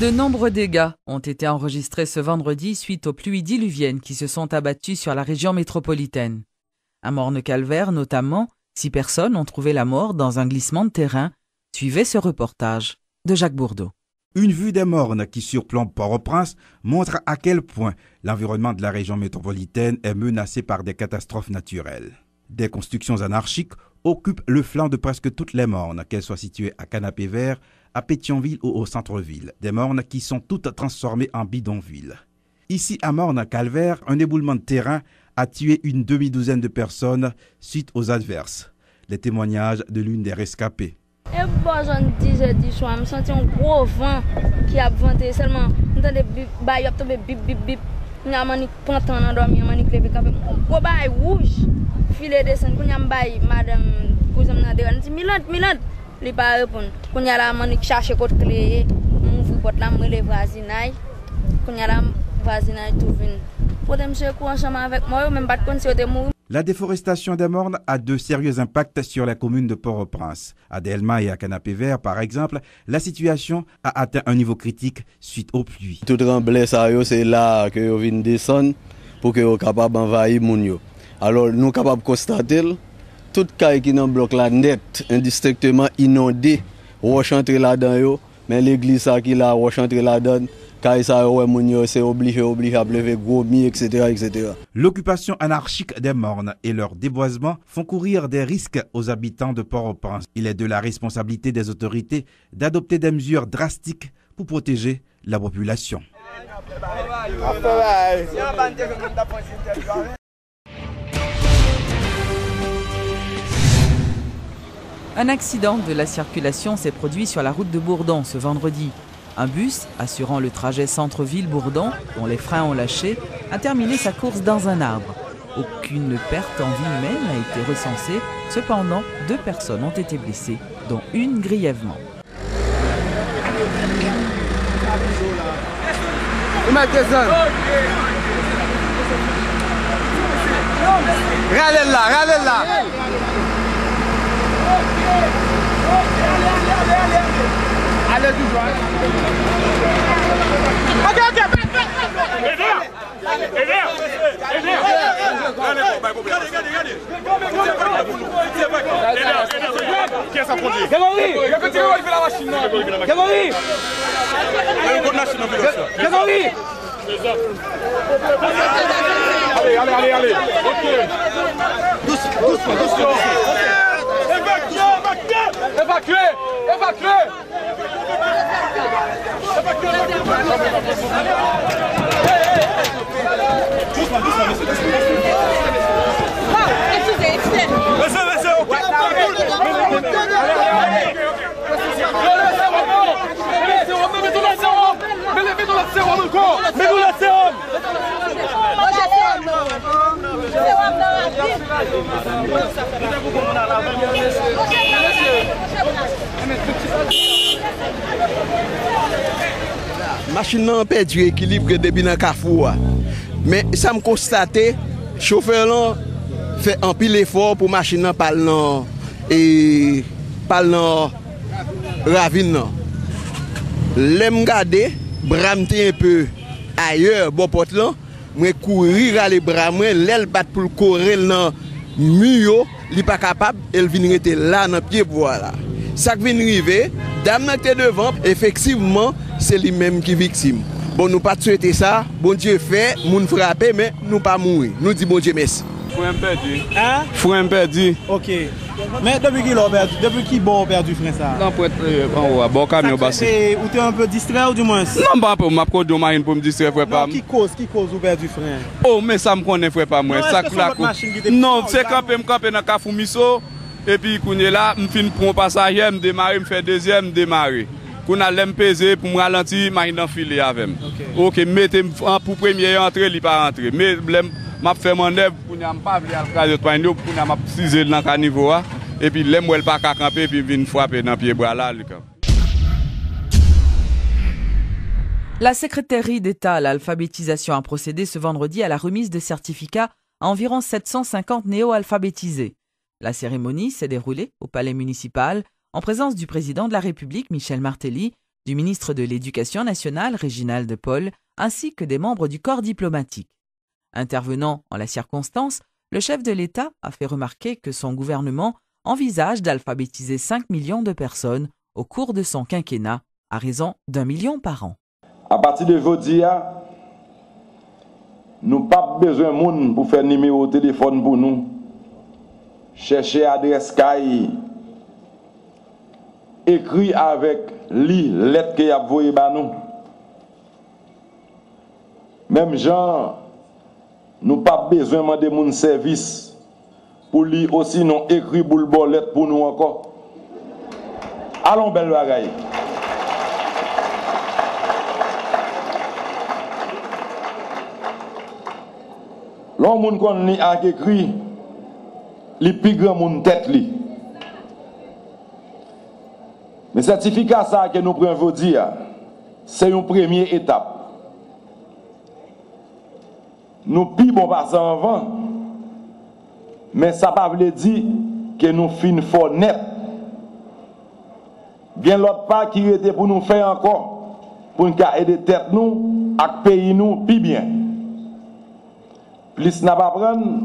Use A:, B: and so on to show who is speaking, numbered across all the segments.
A: De nombreux dégâts ont été enregistrés ce vendredi suite aux pluies diluviennes qui se sont abattues sur la région métropolitaine. À Morne-Calvaire notamment, 6 personnes ont trouvé la mort dans un glissement de terrain. Suivez ce reportage de Jacques Bourdeau.
B: Une vue des mornes qui surplombe Port-au-Prince montre à quel point l'environnement de la région métropolitaine est menacé par des catastrophes naturelles. Des constructions anarchiques occupent le flanc de presque toutes les mornes, qu'elles soient situées à Canapé-Vert, à Pétionville ou au centre-ville. Des mornes qui sont toutes transformées en bidonvilles. Ici à Morne-Calvaire, un éboulement de terrain a tué une demi-douzaine de personnes suite aux adverses. Les témoignages de l'une des rescapées.
C: Et bon, 10 soir, je senti un gros vent qui a venté seulement. J'entendais bip, bah, bip, bip, bip, bip. On a manique pantan dans dormi, on manique levé café. Gros bail rouge. Filet descend, on a bail madame cousin na de, on dit Milad. Li pas répondre. On a la manique chercher côté clé, on vous porte la me les voisinailles. On a la voisinage tout vinn. Pour dem se courir ensemble avec moi, même pas de conseil de mourir.
B: La déforestation des mornes a de sérieux impacts sur la commune de Port-au-Prince. À Delma et à Canapé-Vert, par exemple, la situation a atteint un niveau critique suite aux pluies.
D: Tout remblai ça c'est là que vous venez descendre pour que vous capable d'envahir moun yo. Alors nous capable constater toute caille qui dans bloc là net indistinctement inondé, roche entrer là-dedans yo, mais l'église ça qui là roche entrer là-dedans. C'est obligé à lever gros mi, etc.
B: L'occupation anarchique des mornes et leur déboisement font courir des risques aux habitants de Port-au-Prince. Il est de la responsabilité des autorités d'adopter des mesures drastiques pour protéger la population.
A: Un accident de la circulation s'est produit sur la route de Bourdon ce vendredi. Un bus, assurant le trajet centre-ville-Bourdon, dont les freins ont lâché, a terminé sa course dans un arbre. Aucune perte en vie humaine n'a été recensée. Cependant, 2 personnes ont été blessées, dont une grièvement.
E: Allez tout droit. Allez. Doucement. Évacuez.
D: Machine n'a perdu l'équilibre depuis dans le carrefour. Mais ça me constate, le chauffeur là fait un pile effort pour machine n'a pas dans ravine. L'aime garder, bramte un peu ailleurs, bon porte là, moi courir à les bras, moi l'aile bat pour courir dans mur, il pas capable, elle vient rester là dans pied voilà. Ça qui vient arriver, dame qui est devant, effectivement, c'est lui-même qui est victime. Bon, nous pas souhaiter ça, bon Dieu fait, nous frapper, mais nous pas mourir. Nous disons bon Dieu merci.
F: Frein perdu.
E: Hein?
F: Frein perdu.
E: Ok. Mais depuis qui l'ont perdu? Depuis qui bon perdu frein ça?
F: Non, pour être en haut, bon camion passé.
E: Ou tu es un peu distrait ou du moins?
F: Non, pas un peu, ma code de marine pour me distraire, frère pas.
E: Qui cause ou perdu frein?
F: Oh, mais ça me connaît, frère pas moi. Ça non, c'est camper dans Kafou Misso. Et puis, quand est là, je finis pour un passager, je démarre, je fais deuxième, démarrer. Quand on a pesé pour me ralentir, je suis enfilé avec. Ok, mettez pour premier entrer, il n'est pas rentré. Mais je fais mon œuvre pour ne pas aller à la pour ne ciser dans le niveau. Et puis, je ne vais pas camper, puis je viens frapper dans le pied bras là.
A: La secrétairie d'État à l'alphabétisation a procédé ce vendredi à la remise de certificats à environ 750 néo-alphabétisés. La cérémonie s'est déroulée au palais municipal en présence du président de la République, Michel Martelly, du ministre de l'Éducation nationale, Réginald Paul, ainsi que des membres du corps diplomatique. Intervenant en la circonstance, le chef de l'État a fait remarquer que son gouvernement envisage d'alphabétiser 5 millions de personnes au cours de son quinquennat, à raison d'1 million par an.
G: À partir de aujourd'hui, nous n'avons pas besoin de monde pour faire numéro de téléphone pour nous. Chercher adresse CAI, écrit avec les lettres qu'il a envoyées à nous. Même genre, nous n'avons pas besoin de demander mon service pour lire aussi non écrit pour le bon lettre pour nous encore. Allons belle bagaille. L'homme moun kon ni a écrit li plus grand moun tête li. Mais certificat ça que nous prenons aujourd'hui, c'est une première étape. Nous pi bon passer avant, mais ça pas veut dire que nous fin fort net. Bien l'autre part qui était pour nous faire encore, pour nous aider tête nous, ak pays nous pi bien. Plus n'a pas prendre,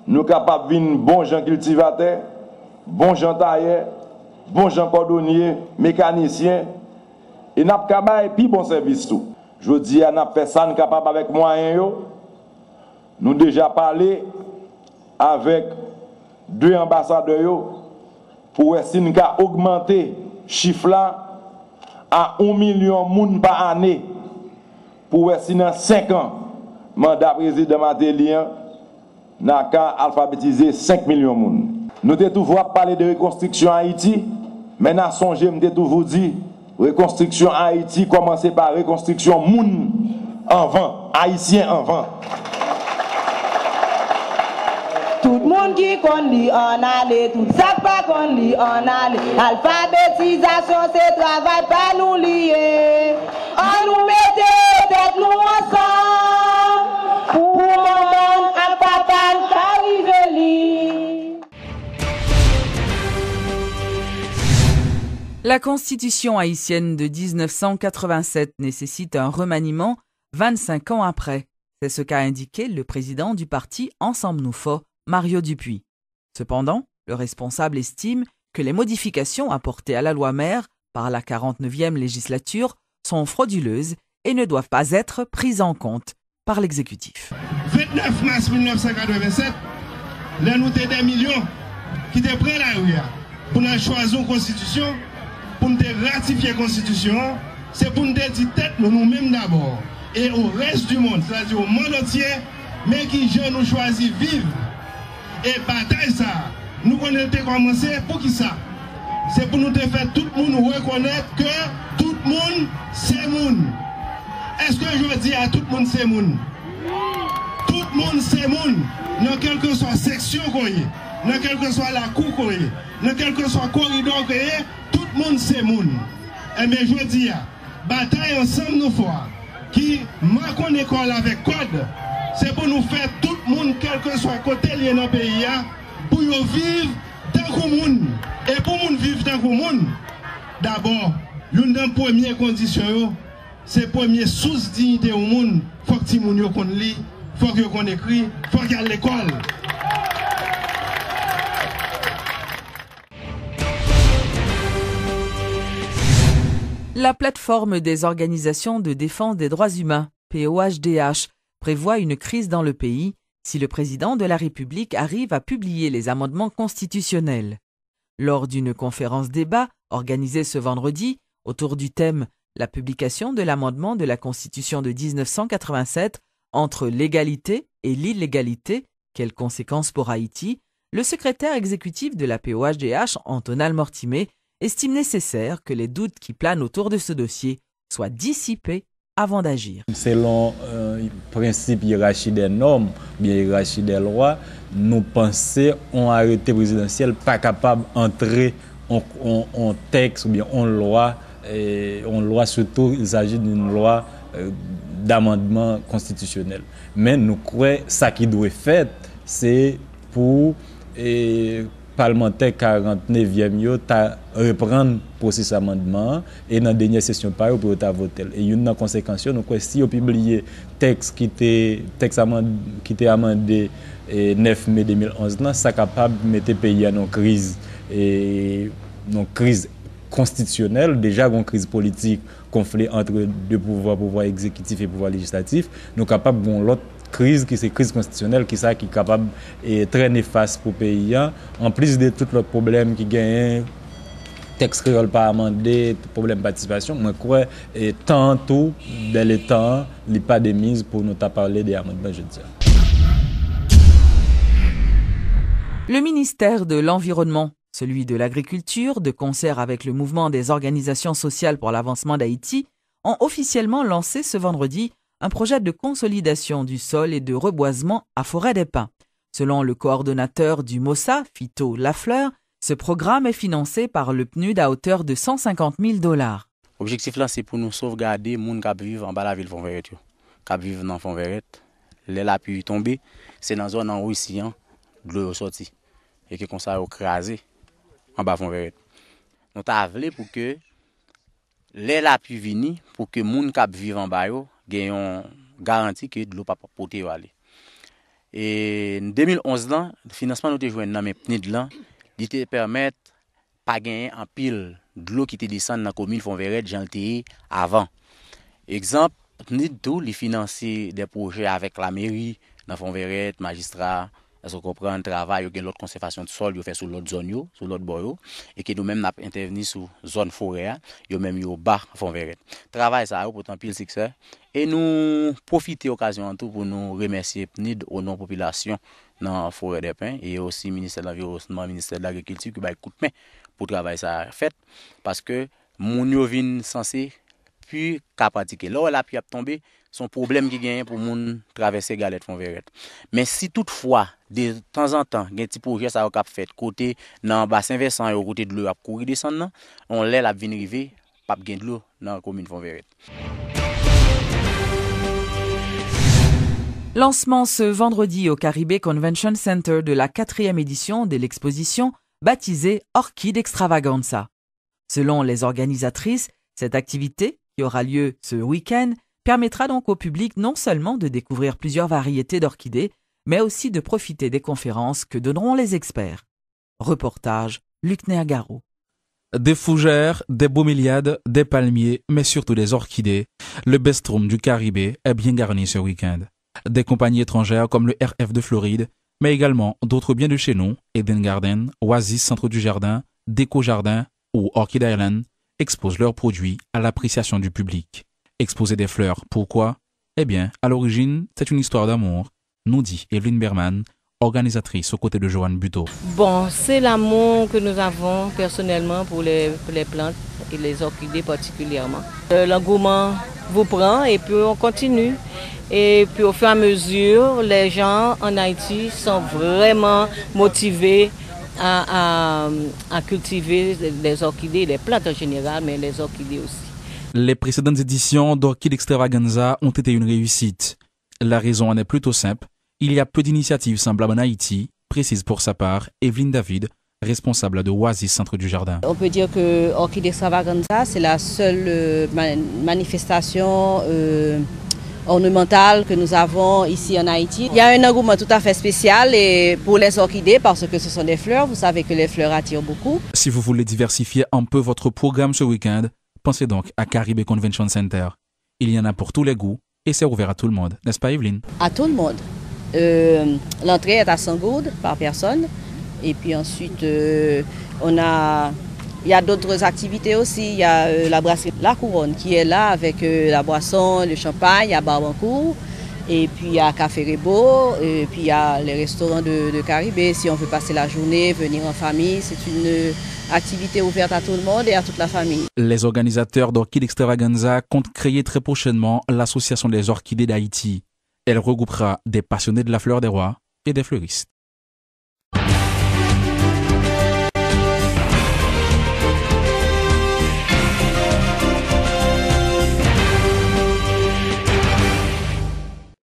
G: nous capables de bons gens cultivateurs, bons gens tailleurs, bons gens cordonniers, mécaniciens, et n'a pas capable puis bon service tout. Je dis à n'a personne capable avec moyens. Nous déjà parlé avec 2 ambassadeurs pour essayer d'augmenter le chiffre là à 1 million de monde par année pour essayer dans 5 ans. Mandat président Matélien n'a qu'à alphabétiser 5 millions de monde. Nous devons toujours parler de reconstruction Haïti, mais nous songez, nous devons vous dire, reconstruction Haïti, commencer par reconstruction moun en vent, haïtien en vent.
H: Tout le monde qui connaît en aller, tout ça pas connaît en aller. Alphabétisation, c'est travail pas nous lier. On nous mettait tête nous ensemble pour mon à papa qu'arrive.
A: La constitution haïtienne de 1987 nécessite un remaniement 25 ans après. C'est ce qu'a indiqué le président du parti Ensemble Nous Fort, Mario Dupuis. Cependant, le responsable estime que les modifications apportées à la loi mère par la 49e législature sont frauduleuses et ne doivent pas être prises en compte par l'exécutif.
I: 29 mars 1987, là nous avons des millions qui étaient prêts là pour nous choisir une constitution, pour nous ratifier la constitution, c'est pour nous dire tête nous-mêmes d'abord et au reste du monde, c'est-à-dire au monde entier, mais qui nous choisissent vivre. Et bataille ça, nous connaissons commencé pour qui ça? C'est pour nous faire tout le monde reconnaître que tout le monde c'est monde. Est-ce que je dis à tout le monde c'est monde? Tout le monde c'est monde. Dans quelle que soit section qu'on y, dans quelle que soit la cour qu'on y, dans quel que soit corridor qu'on y, tout le monde c'est monde. Et bien je dis, bataille ensemble nous fois, qui marque école avec code. C'est pour nous faire tout le monde, quel que soit côté lié dans le pays, pour vivre dans le monde. Et pour nous vivre dans le monde, d'abord, l'une des premières conditions, c'est la première source dignité au monde. Il faut que les gens qu'on lit, il faut qu'on écrit, il faut qu'il y ait l'école.
A: La plateforme des organisations de défense des droits humains, POHDH, prévoit une crise dans le pays si le président de la République arrive à publier les amendements constitutionnels. Lors d'une conférence débat organisée ce vendredi autour du thème « La publication de l'amendement de la Constitution de 1987 entre l'égalité et l'illégalité, quelles conséquences pour Haïti ?», le secrétaire exécutif de la POHDH, Antonal Mortimé, estime nécessaire que les doutes qui planent autour de ce dossier soient dissipés avant d'agir.
J: Selon le principe hiérarchie des normes, bien hiérarchie des lois, nous pensons qu'un arrêté présidentiel pas capable d'entrer en texte ou bien en loi, surtout il s'agit d'une loi d'amendement constitutionnel. Mais nous croyons que ce qui doit être fait, c'est pour parlementaire 49e yo ta reprendre processus amendement et dans dernière session par pour ta voter et une dans conséquence nous quoi si on publier texte qui était amendé 9 mai 2011 là ça capable mettre pays en crise et non crise constitutionnelle déjà une crise politique conflit entre deux pouvoir exécutif et pouvoir législatif nous capable bon l'autre crise qui c'est crise constitutionnelle qui est capable et très néfaste pour le pays en plus de tout le problème qui gagne texte créole pas amendé problème de participation moi crois et tantôt dès le temps il n'y a pas de mise pour nous parler des amendements je dis.
A: Le ministère de l'Environnement, celui de l'Agriculture, de concert avec le mouvement des organisations sociales pour l'avancement d'Haïti, ont officiellement lancé ce vendredi un projet de consolidation du sol et de reboisement à Forêt-des-Pins. Selon le coordonnateur du MOSA, Fito Lafleur, ce programme est financé par le PNUD à hauteur de $150,000.
K: L'objectif là, c'est pour nous sauvegarder les gens qui vivent en bas de la ville Fonverret, qui vivent dans Fonverret. Les la pluie tombée, c'est dans la zone en ruisselant, de l'eau sortie. Et que comme ça, écrasé en bas de Fonverret. Nous avons voulu pour que les la pluie vienne, pour que les gens qui vivent en bas gagnent une garantie que de l'eau ne va pas porter aller. Et en 2011, le financement nous joué dans mes PNID là, il te permet pas gagner en pile de l'eau qui te descend dans la commune Fonverret Janté avant. Exemple, PNID tout les financer des projets avec la mairie dans Fonverret, magistrat, parce qu'on comprend un travail, il y a l'autre conservation de sol, il fait sur l'autre zone, sur l'autre bord, et que nous-mêmes nous intervenir sur zone forêt, il même au bas Fonverret. Travail ça pour tant pile succès et nous profiter occasion tout pour nous remercier PNID au nom de la population dans Forêt-des-Pins et aussi ministère de l'Environnement, ministère de l'Agriculture qui va coup de main pour travail ça fait parce que moun yo vinn censé puis qu'à pratiquer. Là la pluie a tombé, son problème qui gagne pour moun traverser galette Fonverret. Mais si toutefois de temps en temps, un petit projet ça a fait côté dans bassin versant et côté de l'eau a courir descendre, on l'air la venir river, pas gain de l'eau dans la commune Fonverret.
A: Lancement ce vendredi au Caribé Convention Center de la 4e édition de l'exposition baptisée Orchid Extravaganza. Selon les organisatrices, cette activité, qui aura lieu ce week-end, permettra donc au public non seulement de découvrir plusieurs variétés d'orchidées, mais aussi de profiter des conférences que donneront les experts. Reportage Luc Néagaro.
L: Des fougères, des broméliades, des palmiers, mais surtout des orchidées, le best room du Caribé est bien garni ce week-end. Des compagnies étrangères comme le RF de Floride, mais également d'autres biens de chez nous, Eden Garden, Oasis Centre du Jardin, Déco Jardin ou Orchid Island, exposent leurs produits à l'appréciation du public. Exposer des fleurs, pourquoi? Eh bien, à l'origine, c'est une histoire d'amour, nous dit Evelyne Berman, organisatrice aux côtés de Joanne Buteau.
M: Bon, c'est l'amour que nous avons personnellement pour les plantes et les orchidées particulièrement. L'engouement vous prend et puis on continue. Et puis au fur et à mesure, les gens en Haïti sont vraiment motivés à cultiver les orchidées, les plantes en général, mais les orchidées aussi.
L: Les précédentes éditions d'Orchid Extravaganza ont été une réussite. La raison en est plutôt simple. Il y a peu d'initiatives semblables en Haïti, précise pour sa part Evelyne David, responsable de Oasis Centre du Jardin.
M: On peut dire que Orchid Extravaganza, c'est la seule manifestation ornementale que nous avons ici en Haïti. Il y a un engouement tout à fait spécial pour les orchidées parce que ce sont des fleurs. Vous savez que les fleurs attirent beaucoup.
L: Si vous voulez diversifier un peu votre programme ce week-end, pensez donc à Caribé Convention Center. Il y en a pour tous les goûts et c'est ouvert à tout le monde, n'est-ce pas Evelyne?
M: À tout le monde. L'entrée est à 100 gourdes par personne. Et puis ensuite, il y a d'autres activités aussi. Il y a la brasserie La Couronne qui est là avec la boisson, le champagne, à Barbancourt. Et puis il y a Café Rebo, et puis il y a les restaurants de Caribé. Si on veut passer la journée, venir en famille, c'est une activité ouverte à tout le monde et à toute la famille.
L: Les organisateurs d'Orchid Extravaganza comptent créer très prochainement l'Association des orchidées d'Haïti. Elle regroupera des passionnés de la fleur des rois et des fleuristes.